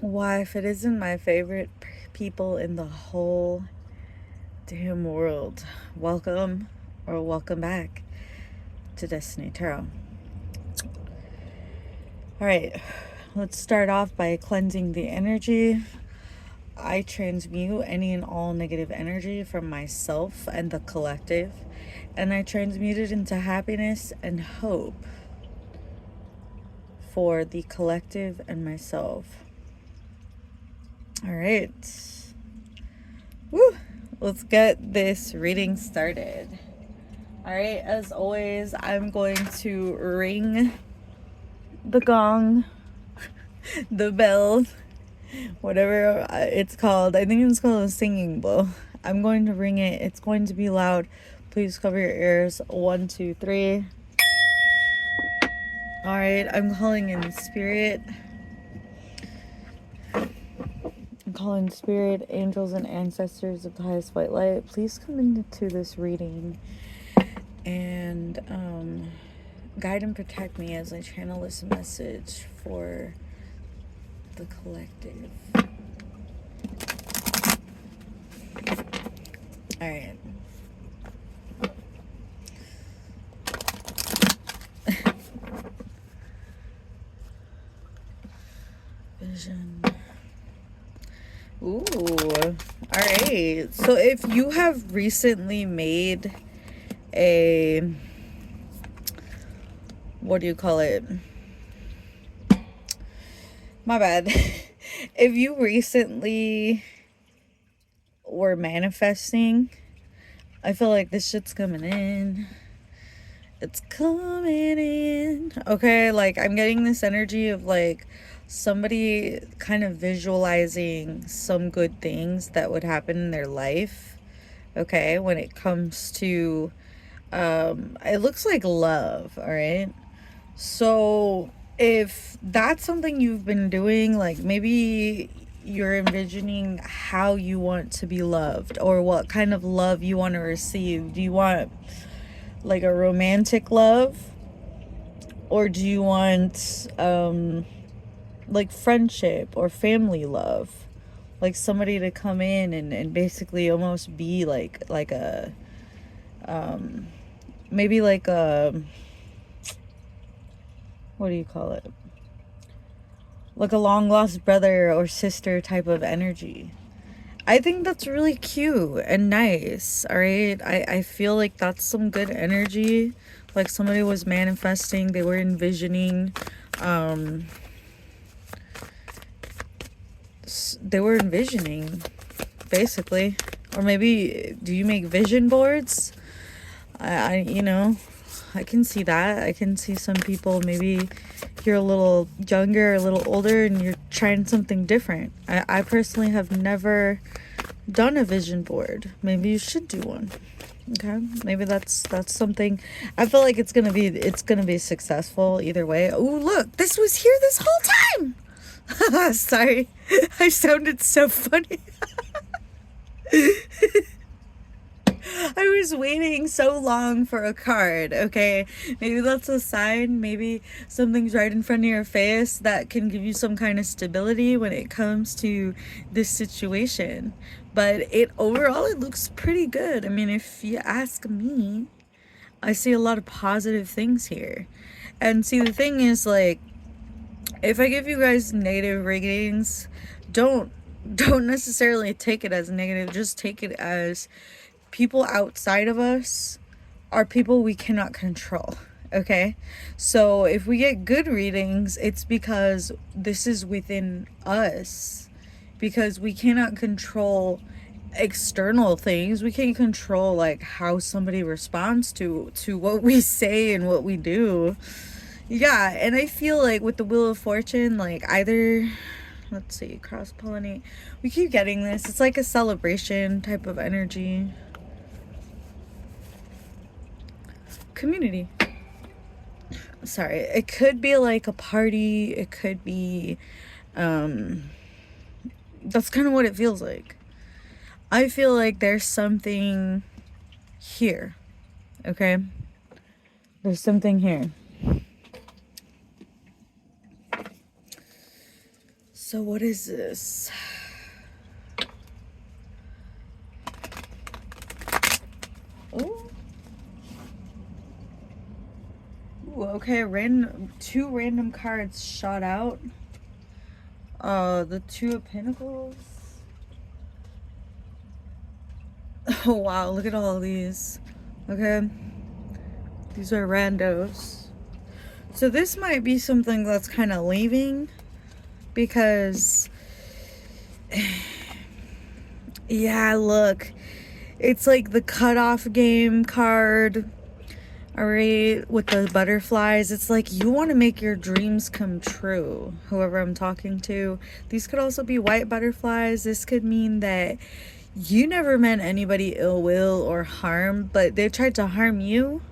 Why, if it isn't my favorite people in the whole damn world, welcome or welcome back to Destiny Tarot. Alright, let's start off by cleansing the energy. I transmute any and all negative energy from myself and the collective, and I transmute it into happiness and hope for the collective and myself. Alright. Woo! Let's get this reading started. Alright, as always, I'm going to ring the gong, the bell, whatever it's called. I think it's called a singing bowl. I'm going to ring it. It's going to be loud. Please cover your ears. 1, 2, 3. Alright, I'm calling in spirit. I'm calling spirit, angels, and ancestors of the highest white light. Please come into this reading and guide and protect me as I channel this message for the collective. Alright. Vision. Ooh. Alright. So if you have recently made a, what do you call it? My bad. If you recently were manifesting, I feel like this shit's coming in. It's coming in. Okay, like I'm getting this energy of like somebody kind of visualizing some good things that would happen in their life. Okay, when it comes to it looks like love, all right? So if that's something you've been doing, like maybe you're envisioning how you want to be loved or what kind of love you want to receive. Do you want like a romantic love, or do you want like friendship or family love, like somebody to come in and basically almost be like a maybe like a, what do you call it, like a long lost brother or sister type of energy. I think that's really cute and nice. All right, I feel like that's some good energy. Like somebody was manifesting, they were envisioning, basically. Or maybe, do you make vision boards? I can see that. I can see some people, maybe you're a little younger, a little older, and you're trying something different. I personally have never done a vision board. Maybe you should do one. Okay, maybe that's something. I feel like it's gonna be successful either way. Oh, look, this was here this whole time. Sorry, I sounded so funny. I was waiting so long for a card, okay? Maybe that's a sign. Maybe something's right in front of your face that can give you some kind of stability when it comes to this situation. But overall, it looks pretty good. I mean, if you ask me, I see a lot of positive things here. And see, the thing is, like, if I give you guys negative readings, don't necessarily take it as negative. Just take it as people outside of us are people we cannot control. Okay, so if we get good readings, it's because this is within us, because we cannot control external things. We can't control like how somebody responds to what we say and what we do. Yeah, and I feel like with the Wheel of Fortune, like either, let's see, cross pollinate, we keep getting this. It's like a celebration type of energy. Community. Sorry, it could be like a party. It could be, that's kind of what it feels like. I feel like there's something here. Okay, there's something here. So what is this? Oh. Ooh, okay, two random cards shot out. The Two of Pentacles. Oh wow, look at all these. Okay. These are randos. So this might be something that's kind of leaving, because yeah, look, it's like the cutoff game card. Alright, with the butterflies, it's like you want to make your dreams come true, whoever I'm talking to. These could also be white butterflies. This could mean that you never meant anybody ill will or harm, but they tried to harm you,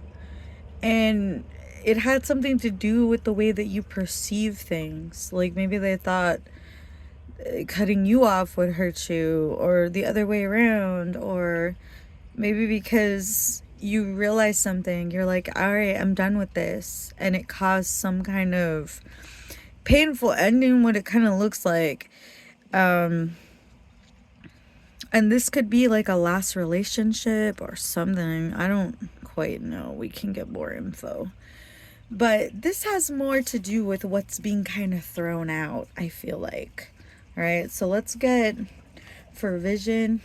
and it had something to do with the way that you perceive things. Like maybe they thought cutting you off would hurt you, or the other way around, or maybe because you realize something, you're like, all right, I'm done with this, and it caused some kind of painful ending, what it kind of looks like. And this could be like a last relationship or something. I don't quite know. We can get more info. But this has more to do with what's being kind of thrown out, I feel like. All right, so let's get for vision.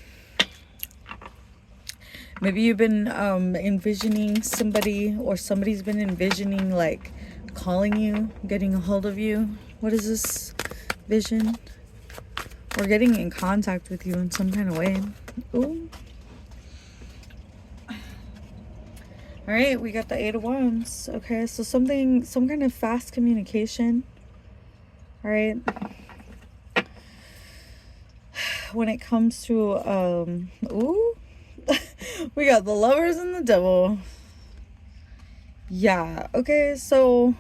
Maybe you've been envisioning somebody, or somebody's been envisioning like calling you, getting a hold of you. What is this vision? Or getting in contact with you in some kind of way. Ooh. All right, we got the Eight of Wands. Okay, so some kind of fast communication. All right. When it comes to ooh. We got the Lovers and the Devil. Yeah, okay, so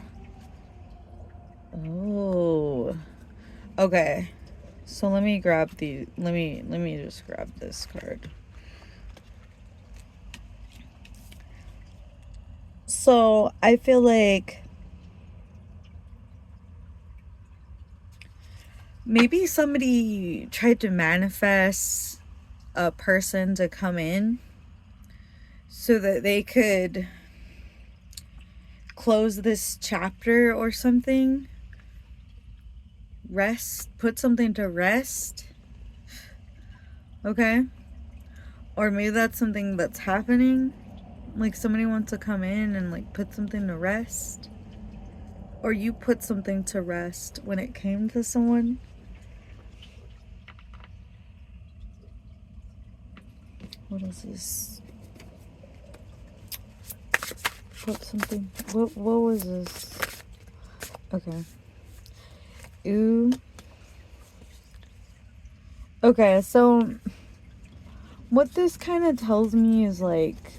oh. Okay. So let me grab let me just grab this card. So I feel like maybe somebody tried to manifest a person to come in so that they could close this chapter or something. Rest, put something to rest. Okay? Or maybe that's something that's happening. Like somebody wants to come in and like put something to rest. Or you put something to rest when it came to someone. What is this? Put something. What was this? Okay. Ooh. Okay, so what this kind of tells me is like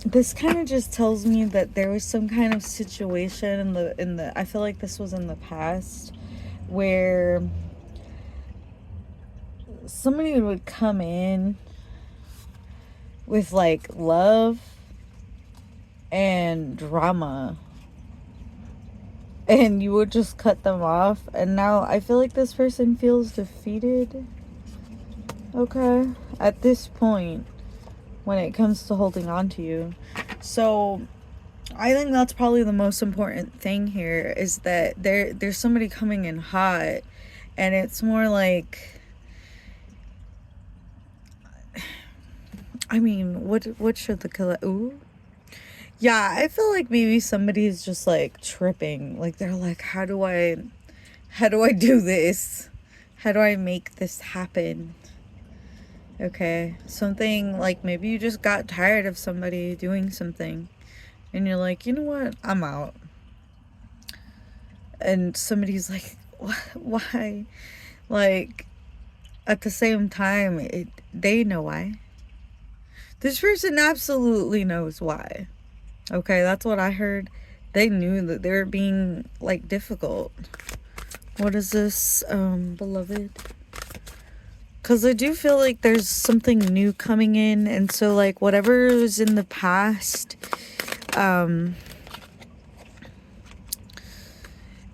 this kind of just tells me that there was some kind of situation in the I feel like this was in the past where somebody would come in with like love and drama, and you would just cut them off, and now I feel like this person feels defeated, okay, at this point when it comes to holding on to you. So I think that's probably the most important thing here, is that there's somebody coming in hot, and it's more like, I mean, what should the ooh? Yeah, I feel like maybe somebody's just like tripping. Like they're like, how do I do this? How do I make this happen? Okay, something like maybe you just got tired of somebody doing something, and you're like, you know what? I'm out. And somebody's like, why? Like, at the same time, they know why. This person absolutely knows why. Okay, that's what I heard. They knew that they were being, like, difficult. What is this, beloved? Because I do feel like there's something new coming in. And so, like, whatever was in the past,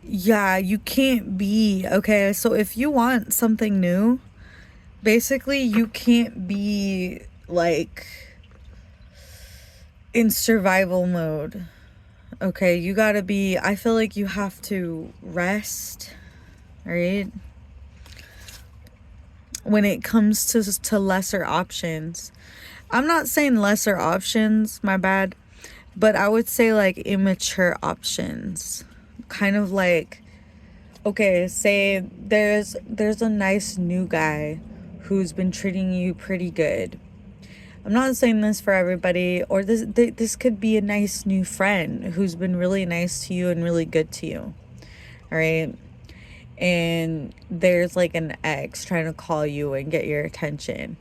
Yeah, you can't be. Okay, so if you want something new, basically you can't be like in survival mode. Okay, you gotta be, I feel like you have to rest, right? When it comes to lesser options. I'm not saying lesser options, my bad, but I would say like immature options. Kind of like, okay, say there's a nice new guy who's been treating you pretty good. I'm not saying this for everybody, or this could be a nice new friend who's been really nice to you and really good to you. All right? And there's like an ex trying to call you and get your attention.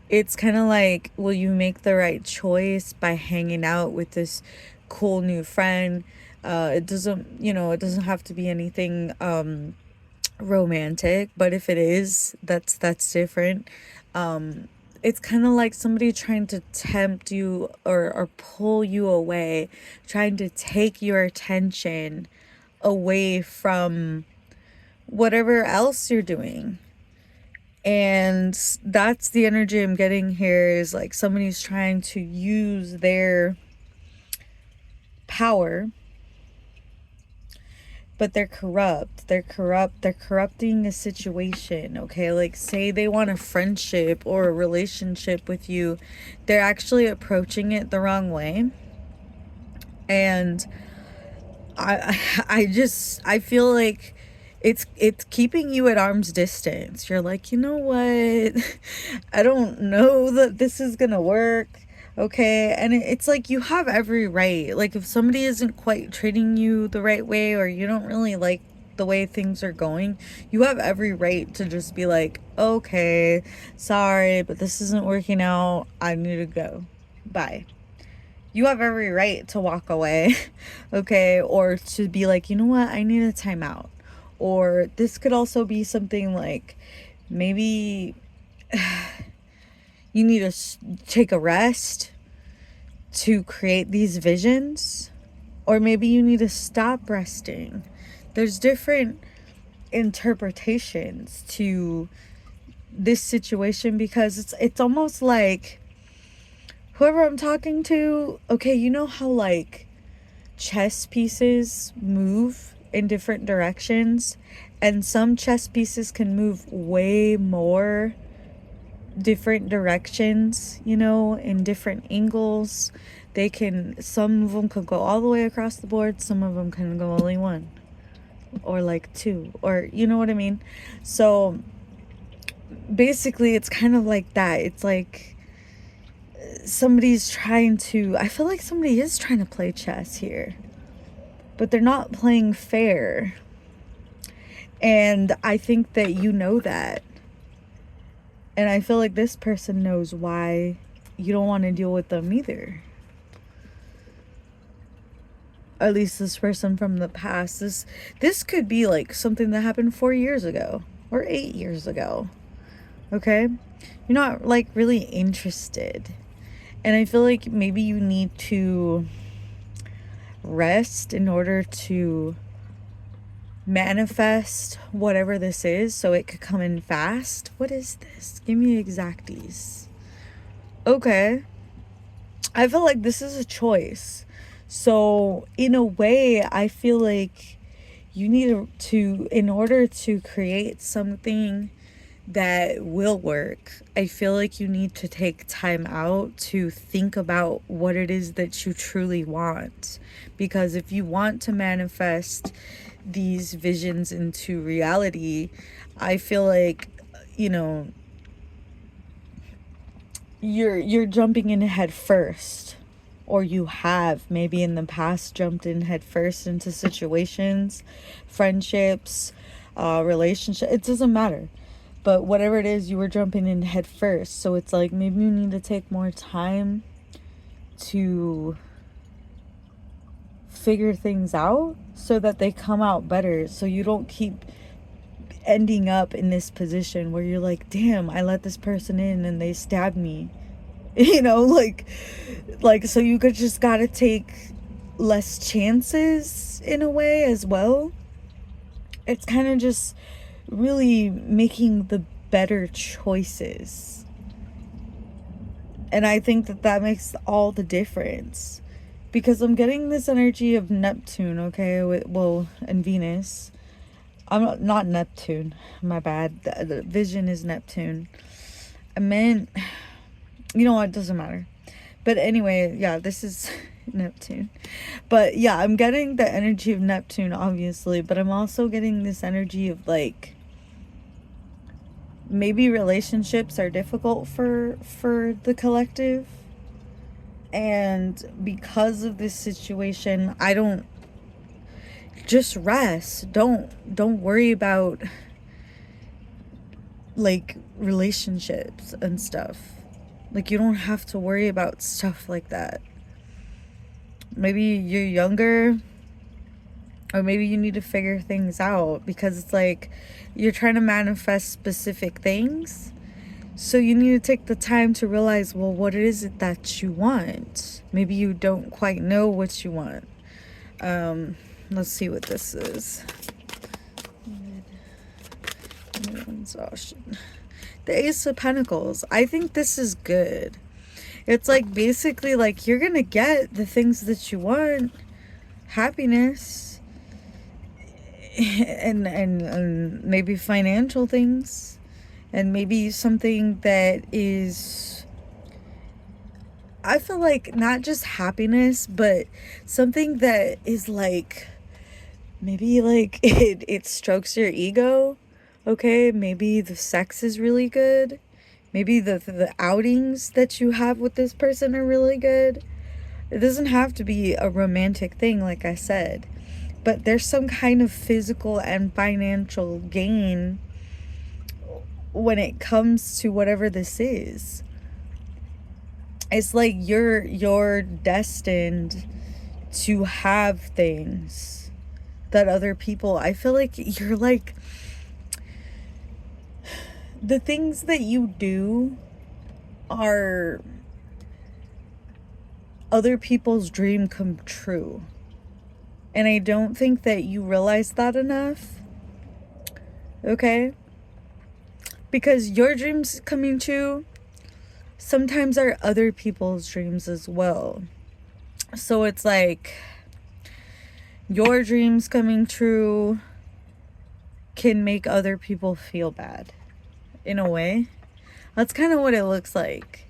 It's kind of like, will you make the right choice by hanging out with this cool new friend? It doesn't, it doesn't have to be anything romantic, but if it is, that's different. It's kind of like somebody trying to tempt you or pull you away, trying to take your attention away from whatever else you're doing. And that's the energy I'm getting here, is like somebody's trying to use their power, but they're corrupt. They're corrupting a situation. Okay, like say they want a friendship or a relationship with you, they're actually approaching it the wrong way. And I feel like it's keeping you at arm's distance. You're like, you know what? I don't know that this is gonna work. Okay, and it's like you have every right. Like if somebody isn't quite treating you the right way, or you don't really like the way things are going, you have every right to just be like, okay, sorry, but this isn't working out. I need to go. Bye. You have every right to walk away, okay? Or to be like, you know what, I need a timeout. Or this could also be something like, maybe you need to take a rest to create these visions. Or maybe you need to stop resting. There's different interpretations to this situation, because it's almost like whoever I'm talking to, okay, you know how like chess pieces move in different directions, and some chess pieces can move way more different directions, in different angles. Some of them could go all the way across the board, some of them can go only one or like two, or you know what I mean? So basically it's kind of like that. It's like I feel like somebody is trying to play chess here, but they're not playing fair. And I think that you know that. And I feel like this person knows why you don't want to deal with them either. At least this person from the past. This could be like something that happened 4 years ago or 8 years ago. Okay? You're not like really interested. And I feel like maybe you need to rest in order to manifest whatever this is, so it could come in fast. What is this? Give me exacties. Okay. I feel like this is a choice. So in a way, I feel like you need to, in order to create something that will work, I feel like you need to take time out to think about what it is that you truly want. Because if you want to manifest these visions into reality, I feel like, you're jumping in head first, or you have maybe in the past jumped in head first into situations, friendships, relationships. It doesn't matter. But whatever it is, you were jumping in head first. So it's like maybe you need to take more time to figure things out so that they come out better. So you don't keep ending up in this position where you're like, damn, I let this person in and they stabbed me. Like so you just gotta take less chances in a way as well. It's kind of just really making the better choices. And I think that that makes all the difference. Because I'm getting this energy of Neptune, okay? Well, and Venus. I'm not Neptune. My bad. The vision is Neptune. I meant, you know what? It doesn't matter. But anyway, yeah, this is Neptune. But yeah, I'm getting the energy of Neptune, obviously. But I'm also getting this energy of like, maybe relationships are difficult for the collective. And because of this situation, I don't, just rest. Don't worry about like relationships and stuff. Like, you don't have to worry about stuff like that. Maybe you're younger, or maybe you need to figure things out, because it's like you're trying to manifest specific things. So you need to take the time to realize, well, what is it that you want? Maybe you don't quite know what you want. Let's see what this is. Exhaustion. The Ace of Pentacles. I think this is good. It's like basically like you're gonna get the things that you want. Happiness. And maybe financial things. And maybe something that is, I feel like not just happiness, but something that is like, maybe like it strokes your ego. Okay, maybe the sex is really good. Maybe the outings that you have with this person are really good. It doesn't have to be a romantic thing, like I said. But there's some kind of physical and financial gain when it comes to whatever this is. It's like you're destined to have things that other people, I feel like you're like, the things that you do are other people's dream come true. And I don't think that you realize that enough. Okay? Because your dreams coming true sometimes are other people's dreams as well. So it's like your dreams coming true can make other people feel bad. In a way. That's kind of what it looks like.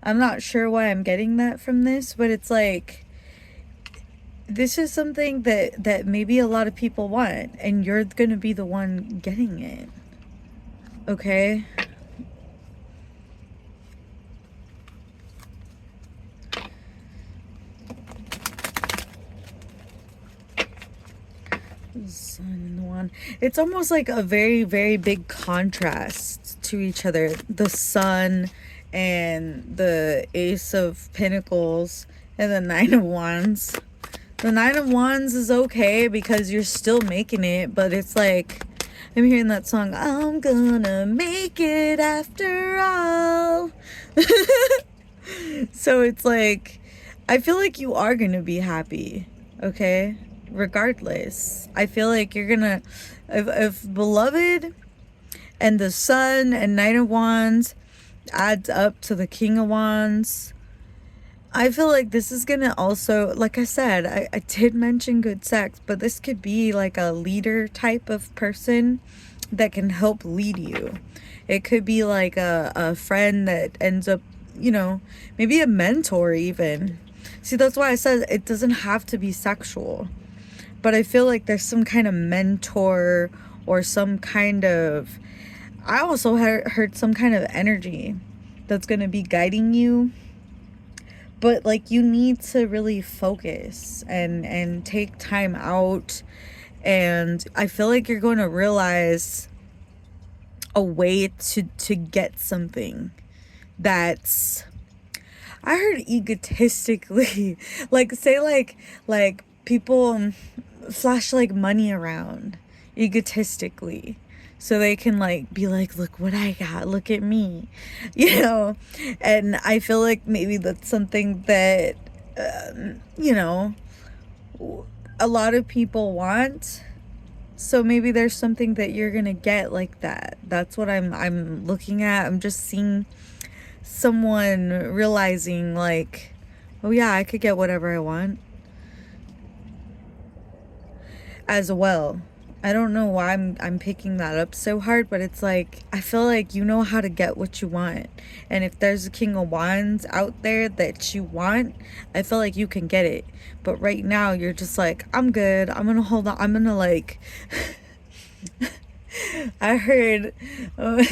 I'm not sure why I'm getting that from this, but it's like, this is something that maybe a lot of people want, and you're gonna be the one getting it. Okay? Sun and the Wand. It's almost like a very, very big contrast to each other. The Sun and the Ace of Pentacles and the Nine of Wands. The Nine of Wands is okay because you're still making it, but it's like, I'm hearing that song, I'm gonna make it after all. So it's like, I feel like you are gonna be happy, okay? Regardless. I feel like you're gonna, if Beloved and the Sun and Knight of Wands adds up to the King of Wands, I feel like this is gonna also, like I said, I did mention good sex, but this could be like a leader type of person that can help lead you. It could be like a friend that ends up, you know, maybe a mentor even. See, that's why I said it doesn't have to be sexual. But I feel like there's some kind of mentor or some kind of, I also heard some kind of energy that's going to be guiding you. But like, you need to really focus and take time out. And I feel like you're going to realize a way to get something that's, I heard egotistically, like say like people flash like money around egotistically so they can like be like, look what I got, look at me, you know. And I feel like maybe that's something that you know, a lot of people want. So maybe there's something that you're gonna get like that. That's what I'm looking at. I'm just seeing someone realizing like, oh yeah, I could get whatever I want as well. I don't know why I'm picking that up so hard, but it's like I feel like you know how to get what you want. And if there's a King of Wands out there that you want, I feel like you can get it. But right now you're just like, I'm good. I'm going to hold on. I'm going to like I heard I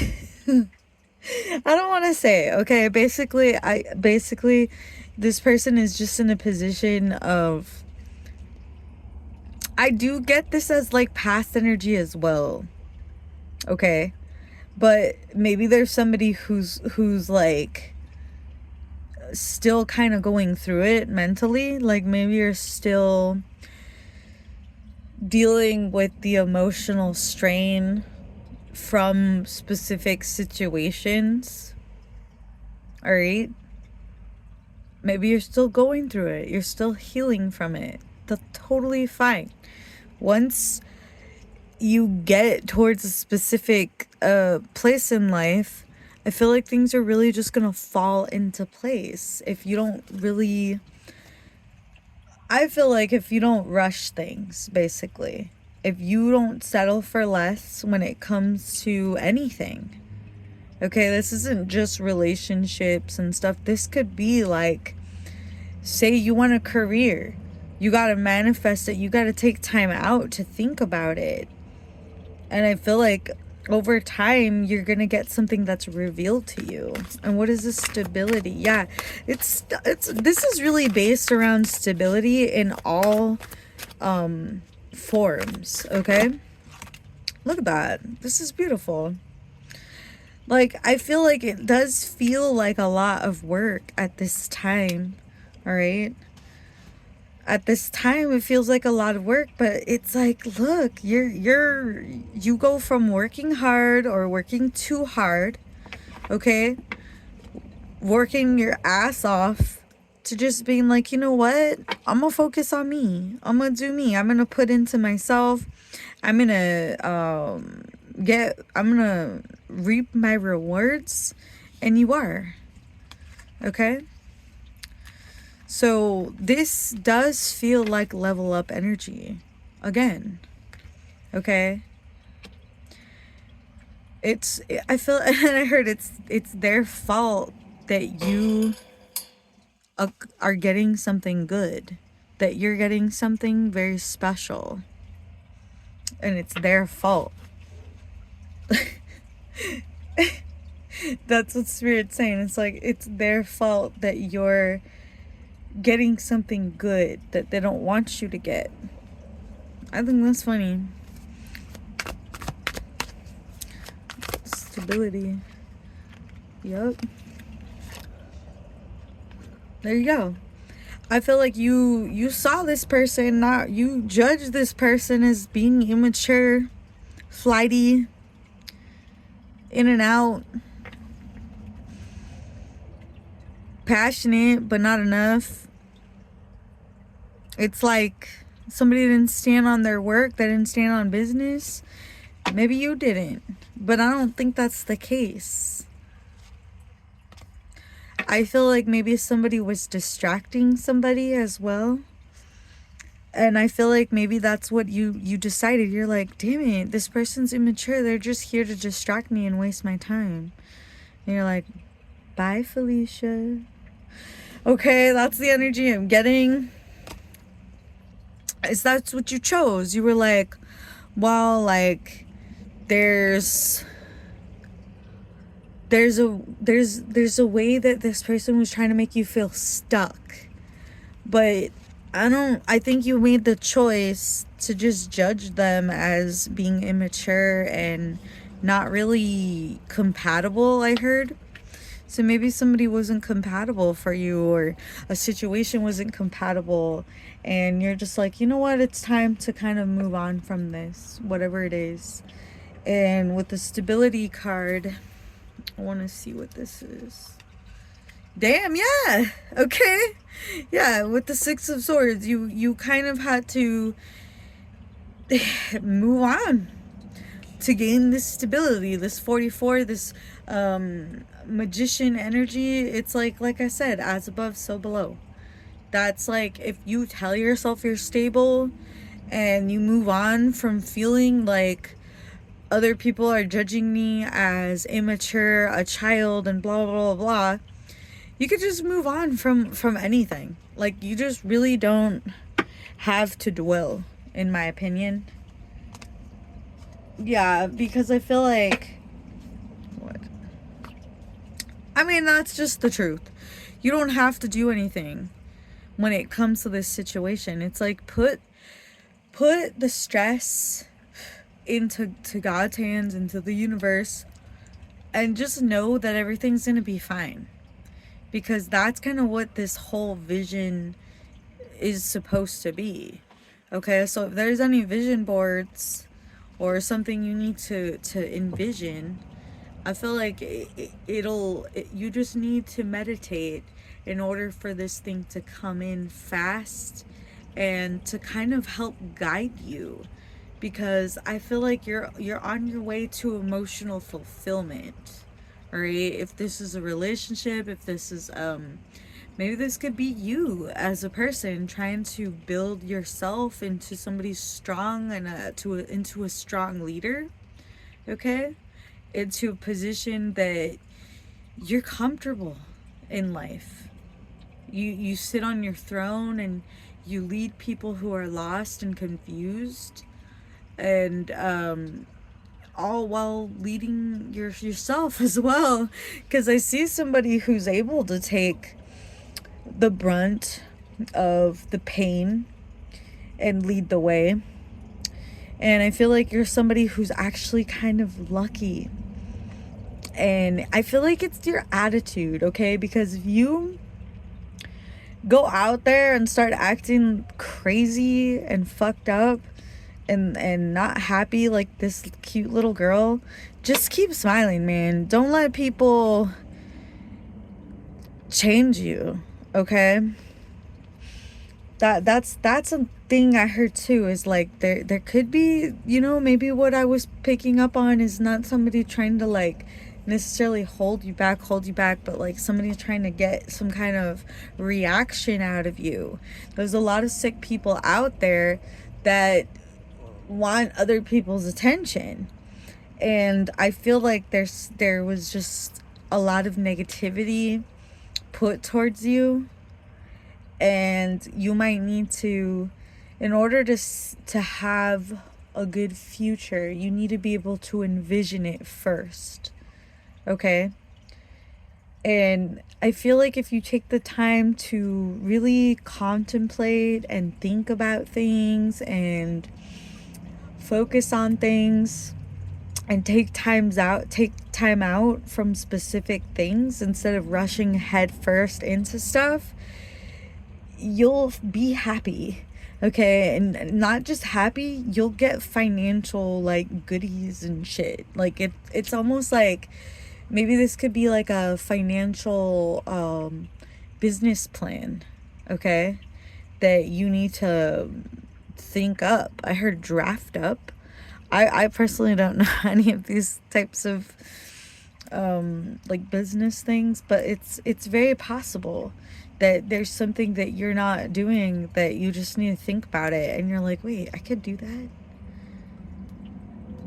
don't want to say, okay? Basically this person is just in a position of, I do get this as like past energy as well. Okay? But maybe there's somebody who's like still kind of going through it mentally. Like maybe you're still dealing with the emotional strain from specific situations. All right? Maybe you're still going through it. You're still healing from it. That's totally fine. Once you get towards a specific place in life, I feel like things are really just gonna fall into place. If you don't really, I feel like if you don't rush things, basically, if you don't settle for less when it comes to anything. Okay, this isn't just relationships and stuff. This could be like, say you want a career. You gotta manifest it. You gotta take time out to think about it. And I feel like over time, you're going to get something that's revealed to you. And what is this stability? Yeah, this is really based around stability in all forms, okay? Look at that. This is beautiful. Like, I feel like it does feel like a lot of work at this time, all right? At this time it feels like a lot of work, but it's like, look, you go from working hard or working too hard, okay, working your ass off, to just being like, you know what, I'm gonna focus on me, I'm gonna do me, I'm gonna put into myself, I'm gonna I'm gonna reap my rewards. And you are, okay? So this does feel like level up energy again, okay? I feel, and I heard it's their fault that you are getting something good, that you're getting something very special, and it's their fault. That's what Spirit's saying. It's like, it's their fault that you're getting something good that they don't want you to get. I think that's funny. Stability. Yep. There you go. I feel like you saw this person, not you judged this person as being immature, flighty, in and out, passionate but not enough. It's like somebody didn't stand on their work, they didn't stand on business. Maybe you didn't, but I don't think that's the case. I feel like maybe somebody was distracting somebody as well. And I feel like maybe that's what you decided. You're like, damn it, this person's immature. They're just here to distract me and waste my time. And you're like, bye, Felicia. Okay, that's the energy I'm getting. That's what you chose. You were like, well, like, there's a way that this person was trying to make you feel stuck. But I think you made the choice to just judge them as being immature and not really compatible, I heard. So maybe somebody wasn't compatible for you, or a situation wasn't compatible, and you're just like, you know what, it's time to kind of move on from this, whatever it is. And with the stability card, I want to see what this is. Damn, yeah. Okay. Yeah, with the Six of Swords, you kind of had to move on to gain this stability, this 44, this magician energy. It's like I said, as above, so below. That's like if you tell yourself you're stable and you move on from feeling like other people are judging me as immature, a child, and blah blah blah blah, you could just move on from anything. Like, you just really don't have to dwell, in my opinion. Yeah, because I feel like, what? I mean, that's just the truth. You don't have to do anything when it comes to this situation. It's like, put the stress into God's hands, into the universe, and just know that everything's gonna be fine. Because that's kind of what this whole vision is supposed to be. Okay, so if there's any vision boards or something you need to envision, I feel like you just need to meditate in order for this thing to come in fast and to kind of help guide you, because I feel like you're on your way to emotional fulfillment. All right, if this is a relationship, if this is maybe this could be you as a person trying to build yourself into somebody strong and into a strong leader, okay? Into a position that you're comfortable in life. You sit on your throne and you lead people who are lost and confused, and all while leading yourself as well, because I see somebody who's able to take the brunt of the pain and lead the way. And I feel like you're somebody who's actually kind of lucky. And I feel like it's your attitude, okay? Because if you go out there and start acting crazy and fucked up and not happy like this cute little girl, just keep smiling, man. Don't let people change you, okay? That's a thing I heard too, is like there could be, maybe what I was picking up on is not somebody trying to like necessarily hold you back, but like somebody trying to get some kind of reaction out of you. There's a lot of sick people out there that want other people's attention, and I feel like there was just a lot of negativity put towards you, and you might need to, in order to have a good future, you need to be able to envision it first, okay? And I feel like if you take the time to really contemplate and think about things and focus on things and take time out from specific things instead of rushing head first into stuff, you'll be happy, okay? And not just happy, you'll get financial like goodies and shit. Like it's almost like maybe this could be like a financial business plan, okay, that you need to think up. I heard draft up. I personally don't know any of these types of like business things, but it's very possible that there's something that you're not doing that you just need to think about it, and you're like, wait, I could do that.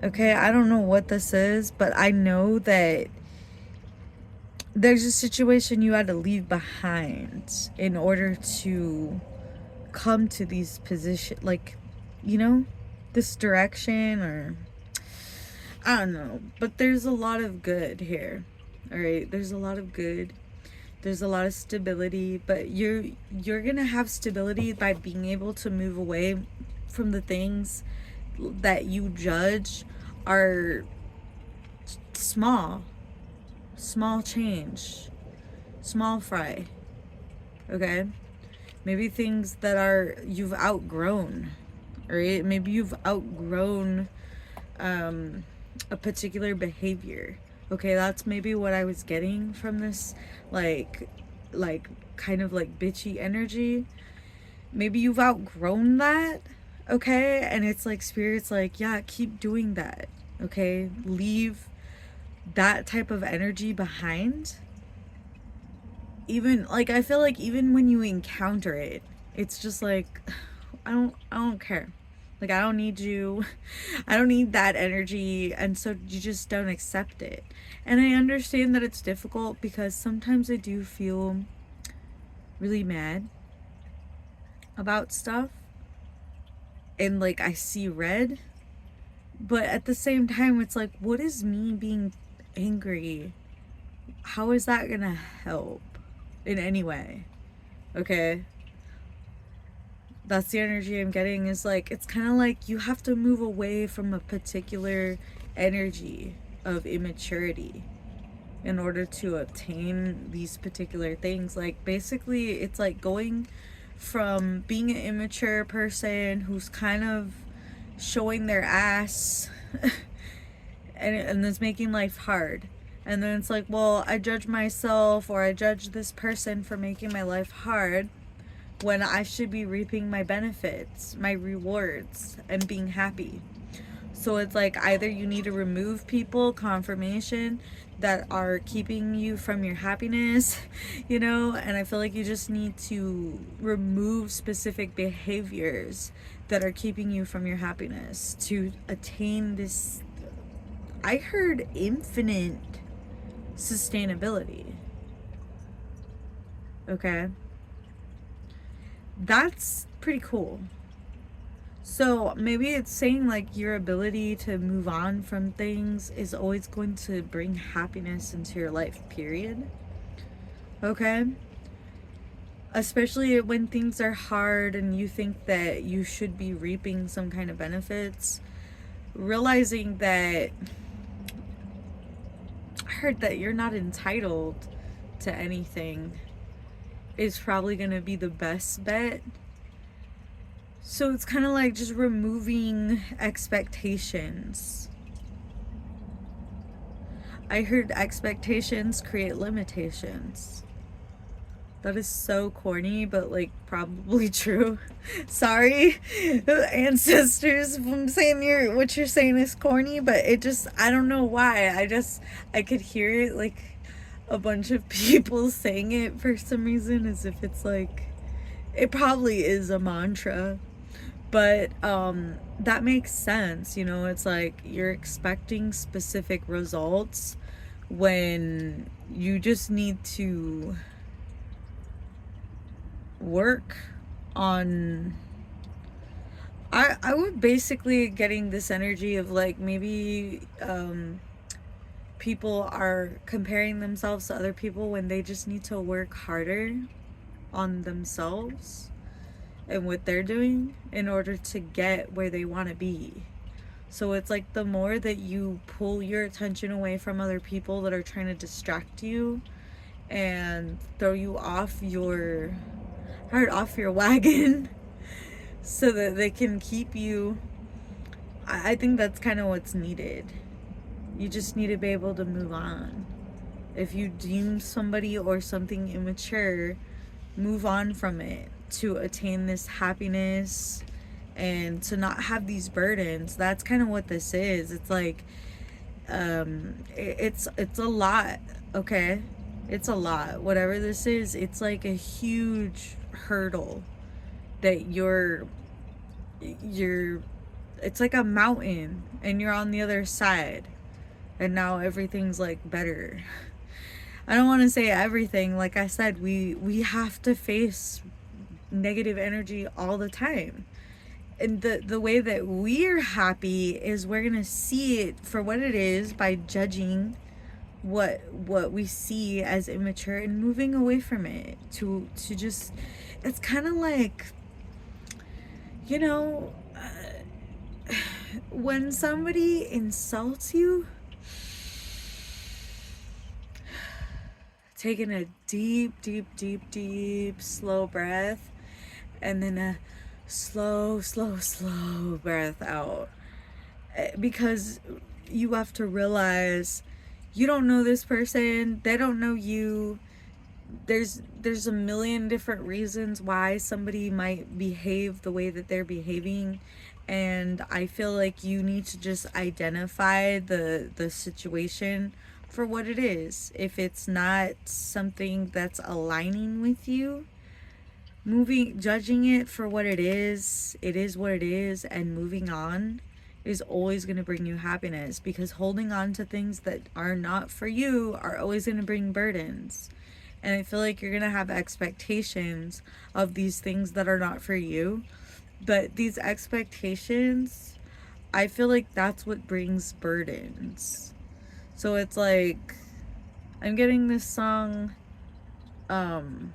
Okay, I don't know what this is, but I know that there's a situation you had to leave behind in order to come to these positions, like, this direction, or I don't know, but there's a lot of good here. All right, there's a lot of good. There's a lot of stability, but you're gonna have stability by being able to move away from the things that you judge are small change, small fry, okay? Maybe things that you've outgrown, right? Maybe you've outgrown a particular behavior. Okay, that's maybe what I was getting from this, like kind of like bitchy energy. Maybe you've outgrown that, okay? And it's like spirit's like, yeah, keep doing that, okay? Leave that type of energy behind. Even like I feel like even when you encounter it, it's just like I don't care. Like I don't need you. I don't need that energy, and so you just don't accept it. And I understand that it's difficult because sometimes I do feel really mad about stuff and like I see red, but at the same time it's like, what is me being angry? How is that going to help in any way? Okay? That's the energy I'm getting, is like it's kind of like you have to move away from a particular energy of immaturity in order to obtain these particular things. Like basically it's like going from being an immature person who's kind of showing their ass and it's making life hard. And then it's like, well, I judge myself or I judge this person for making my life hard when I should be reaping my benefits, my rewards, and being happy. So it's like either you need to remove people, confirmation, that are keeping you from your happiness, and I feel like you just need to remove specific behaviors that are keeping you from your happiness to attain this, I heard, infinite sustainability. Okay? That's pretty cool. So maybe it's saying like your ability to move on from things is always going to bring happiness into your life, period. Okay? Especially when things are hard and you think that you should be reaping some kind of benefits. Realizing that I heard that you're not entitled to anything is probably going to be the best bet. So it's kind of like just removing expectations. I heard expectations create limitations. That is so corny, but like probably true. Sorry, ancestors, if I'm saying what you're saying is corny, but it just, I don't know why. I could hear it like a bunch of people saying it for some reason, as if it's like, it probably is a mantra. But that makes sense, it's like you're expecting specific results when you just need to work on, I would basically getting this energy of like maybe people are comparing themselves to other people when they just need to work harder on themselves and what they're doing in order to get where they want to be. So it's like the more that you pull your attention away from other people that are trying to distract you and throw you off your wagon so that they can keep you, I think that's kind of what's needed. You just need to be able to move on. If you deem somebody or something immature, move on from it to attain this happiness and to not have these burdens. That's kind of what this is. It's like it's a lot, okay? It's a lot. Whatever this is, it's like a huge hurdle that you're it's like a mountain and you're on the other side and now everything's like better. I don't want to say everything. Like I said, we have to face negative energy all the time. And the way that we're happy is we're going to see it for what it is by judging what we see as immature and moving away from it to just, it's kind of like, when somebody insults you, taking a deep slow breath and then a slow breath out, because you have to realize you don't know this person, they don't know you, there's a million different reasons why somebody might behave the way that they're behaving, and I feel like you need to just identify the situation for what it is. If it's not something that's aligning with you, moving judging it for what it is what it is, and moving on is always going to bring you happiness, because holding on to things that are not for you are always going to bring burdens. And I feel like you're going to have expectations of these things that are not for you, but these expectations, I feel like that's what brings burdens. So it's like I'm getting this song, um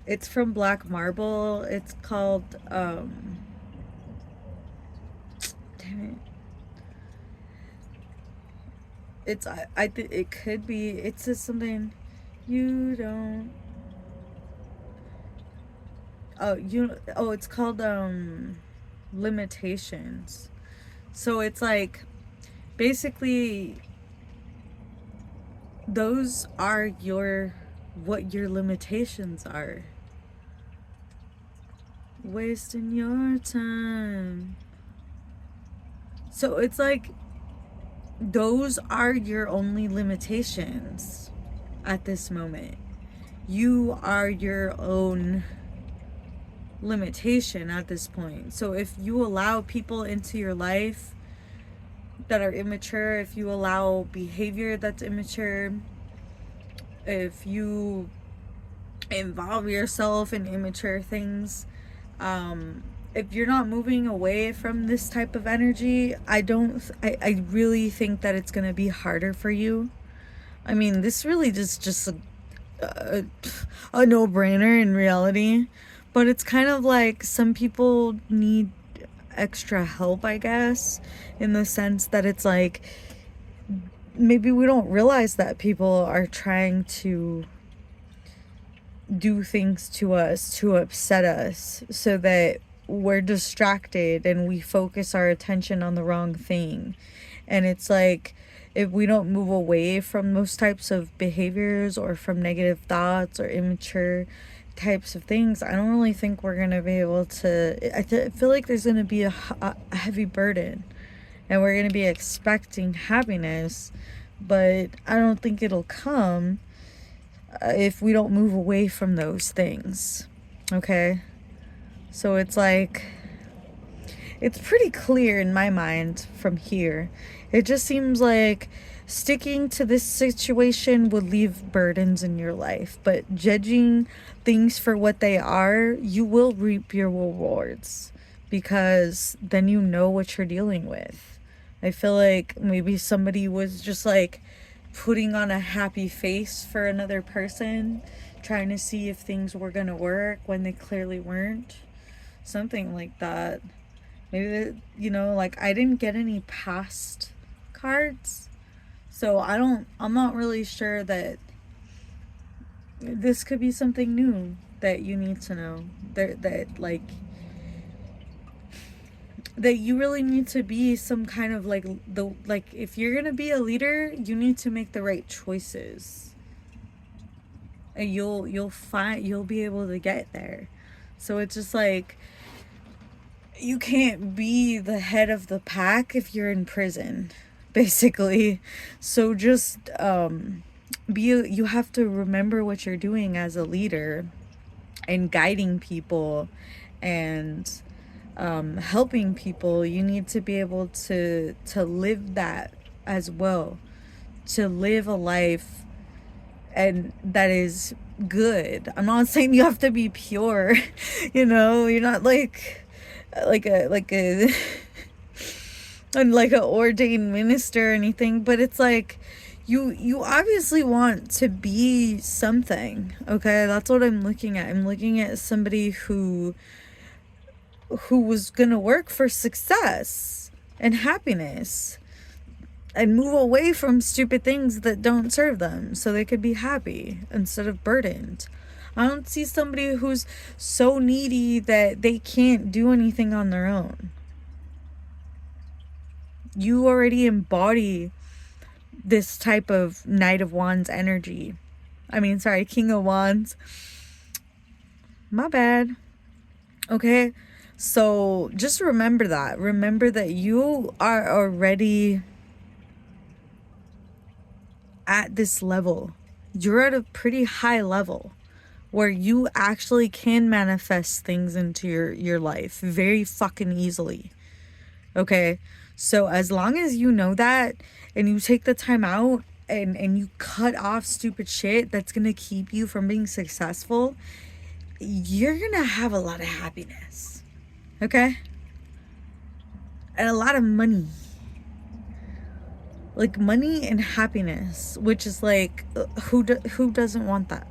it's from Black Marble. It's called damn it. It's it could be, it says something, you don't, it's called Limitations. So it's like basically those are your, what your limitations are. Wasting your time. So it's like those are your only limitations at this moment. You are your own limitation at this point. So if you allow people into your life that are immature, if you allow behavior that's immature, if you involve yourself in immature things, if you're not moving away from this type of energy, I really think that it's going to be harder for you. I mean, this really just a, a no-brainer in reality, but it's kind of like some people need extra help, I guess, in the sense that it's like maybe we don't realize that people are trying to do things to us to upset us, so that we're distracted and we focus our attention on the wrong thing. And it's like if we don't move away from those types of behaviors or from negative thoughts or immature types of things, I don't really think we're going to be able to. I feel like there's going to be a heavy burden, and we're going to be expecting happiness, but I don't think it'll come if we don't move away from those things. Okay? So it's like, it's pretty clear in my mind from here. It just seems like sticking to this situation would leave burdens in your life, but judging things for what they are, you will reap your rewards, because then you know what you're dealing with. I feel like maybe somebody was just like putting on a happy face for another person, trying to see if things were gonna work when they clearly weren't. Something like that. Maybe, like I didn't get any past cards, so I'm not really sure that this could be something new that you need to know. That you really need to be some kind of like if you're gonna be a leader, you need to make the right choices, and you'll be able to get there. So it's just like you can't be the head of the pack if you're in prison, basically. So just you have to remember what you're doing as a leader, and guiding people, and helping people. You need to be able to live that as well, to live a life and that is good. I'm not saying you have to be pure, you're not like a and like a ordained minister or anything, but it's like you obviously want to be something. Okay, that's what I'm looking at. I'm looking at somebody who was gonna work for success and happiness, and move away from stupid things that don't serve them, so they could be happy instead of burdened. I don't see somebody who's so needy that they can't do anything on their own. You already embody this type of Knight of Wands energy. I mean, sorry, King of Wands. My bad. Okay? So just remember that. Remember that you are already at this level. You're at a pretty high level where you actually can manifest things into your life very fucking easily. Okay? So as long as you know that and you take the time out and you cut off stupid shit that's gonna keep you from being successful, you're gonna have a lot of happiness. Okay? And a lot of money. Like money and happiness, which is like, who doesn't want that?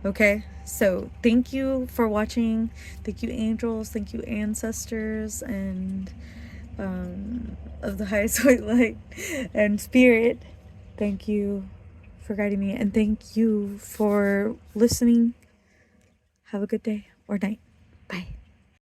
Okay, so thank you for watching. Thank you, angels. Thank you, ancestors, and of the highest white light and spirit. Thank you for guiding me, and thank you for listening. Have a good day or night. Bye.